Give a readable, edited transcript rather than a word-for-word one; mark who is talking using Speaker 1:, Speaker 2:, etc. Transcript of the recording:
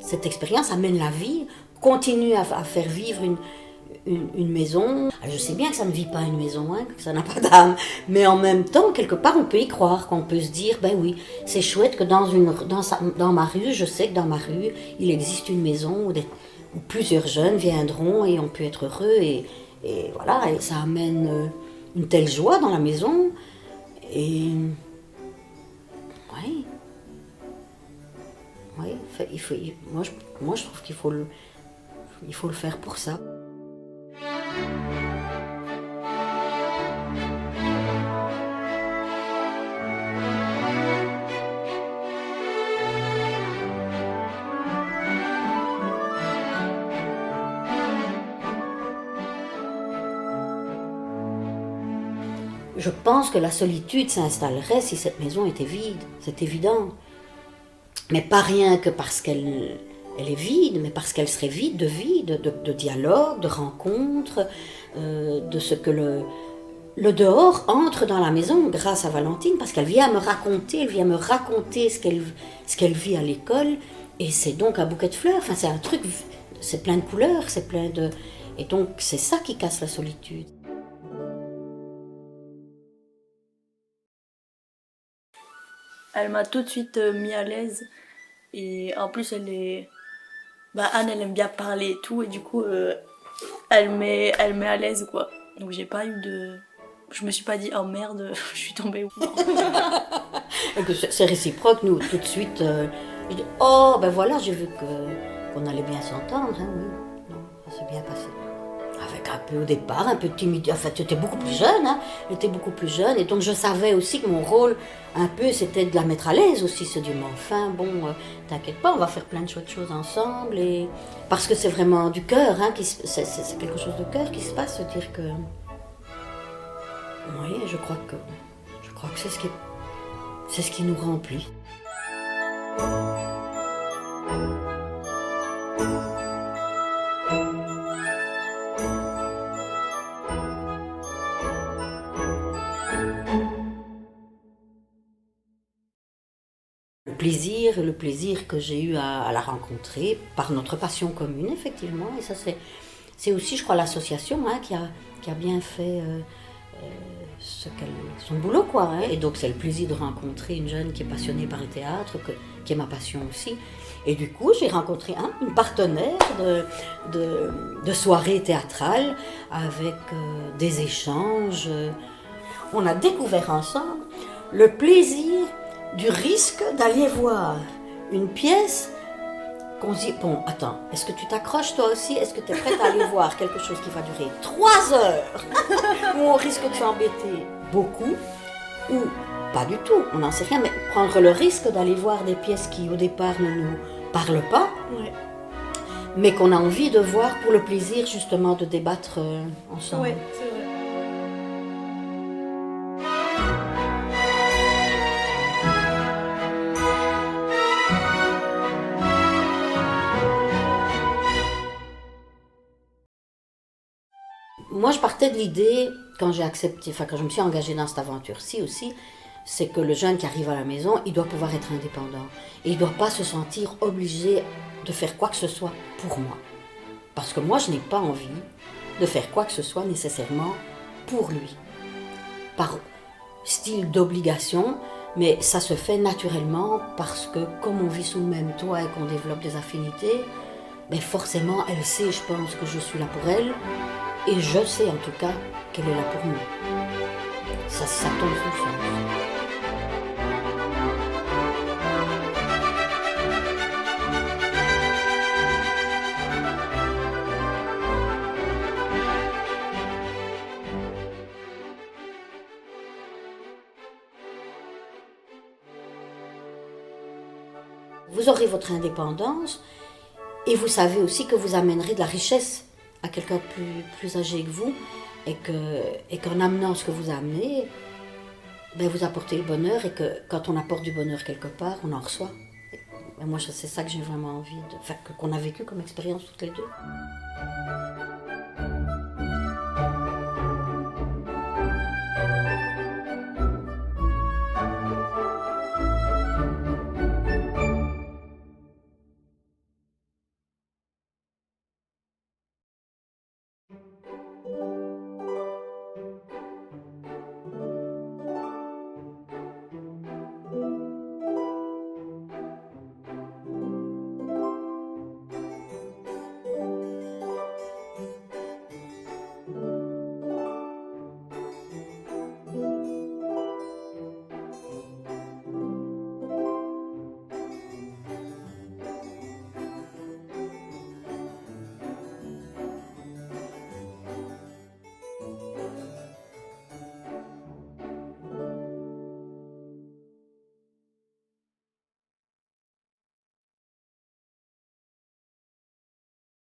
Speaker 1: cette expérience amène la vie, continue à faire vivre une maison. Alors, je sais bien que ça ne vit pas une maison, hein, que ça n'a pas d'âme, mais en même temps, quelque part, on peut y croire, qu'on peut se dire, ben oui, c'est chouette que dans ma rue, je sais que dans ma rue, il existe une maison où plusieurs jeunes viendront et on peut être heureux, et voilà, et ça amène une telle joie dans la maison, et oui. Oui, moi je trouve qu'il faut le faire pour ça. Je pense que la solitude s'installerait si cette maison était vide, c'est évident. Mais pas rien que parce qu'elle est vide, mais parce qu'elle serait vide de vie, de dialogue, de rencontres, de ce que le dehors entre dans la maison grâce à Valentine, parce qu'elle vient me raconter ce qu'elle vit à l'école, et c'est donc un bouquet de fleurs, enfin c'est un truc, c'est plein de couleurs, c'est plein de... Et donc c'est ça qui casse la solitude.
Speaker 2: Elle m'a tout de suite mis à l'aise. Et en plus, Anne, elle aime bien parler et tout. Et du coup, elle met à l'aise, quoi. Donc j'ai pas eu de... Je me suis pas dit, oh merde, je suis tombée où.
Speaker 1: Et que c'est réciproque, nous, tout de suite. Je dis, oh, ben voilà, j'ai vu qu'on allait bien s'entendre. Hein, oui. Non, ça s'est bien passé. Avec un peu au départ, un peu timide. Enfin, tu étais beaucoup plus jeune, hein. Elle était beaucoup plus jeune. Et donc, je savais aussi que mon rôle, un peu, c'était de la mettre à l'aise aussi. Se dire, mais enfin, bon, t'inquiète pas, on va faire plein de chouettes choses ensemble. Et... Parce que c'est vraiment du cœur, hein, c'est quelque chose de cœur qui se passe. Se dire que. Oui, je crois que c'est ce qui nous remplit. Le plaisir que j'ai eu à la rencontrer par notre passion commune, effectivement. Et ça, c'est aussi, je crois, l'association, hein, qui a bien fait son boulot, quoi. Hein. Et donc, c'est le plaisir de rencontrer une jeune qui est passionnée par le théâtre, qui est ma passion aussi. Et du coup, j'ai rencontré une partenaire de soirée théâtrale avec des échanges. On a découvert ensemble le plaisir du risque d'aller voir une pièce qu'on se dit, bon, attends, est-ce que tu t'accroches toi aussi? Est-ce que tu es prête à aller voir quelque chose qui va durer 3 heures où on risque de s'embêter beaucoup ou pas du tout, on n'en sait rien, mais prendre le risque d'aller voir des pièces qui au départ ne nous parlent pas, ouais, mais qu'on a envie de voir pour le plaisir justement de débattre ensemble.
Speaker 2: Ouais, c'est vrai.
Speaker 1: Moi, je partais de l'idée, quand je me suis engagée dans cette aventure-ci aussi, c'est que le jeune qui arrive à la maison, il doit pouvoir être indépendant. Et il ne doit pas se sentir obligé de faire quoi que ce soit pour moi. Parce que moi, je n'ai pas envie de faire quoi que ce soit nécessairement pour lui. Par style d'obligation, mais ça se fait naturellement parce que comme on vit sous le même toit et qu'on développe des affinités, ben forcément, elle sait, je pense, que je suis là pour elle. Et je sais en tout cas qu'elle est là pour nous. Ça tombe sous le sens. Vous aurez votre indépendance et vous savez aussi que vous amènerez de la richesse à quelqu'un de plus âgé que vous et qu'en amenant ce que vous amenez, ben vous apportez le bonheur et que quand on apporte du bonheur quelque part, on en reçoit. Et moi, c'est ça que j'ai vraiment envie qu'on a vécu comme expérience toutes les deux.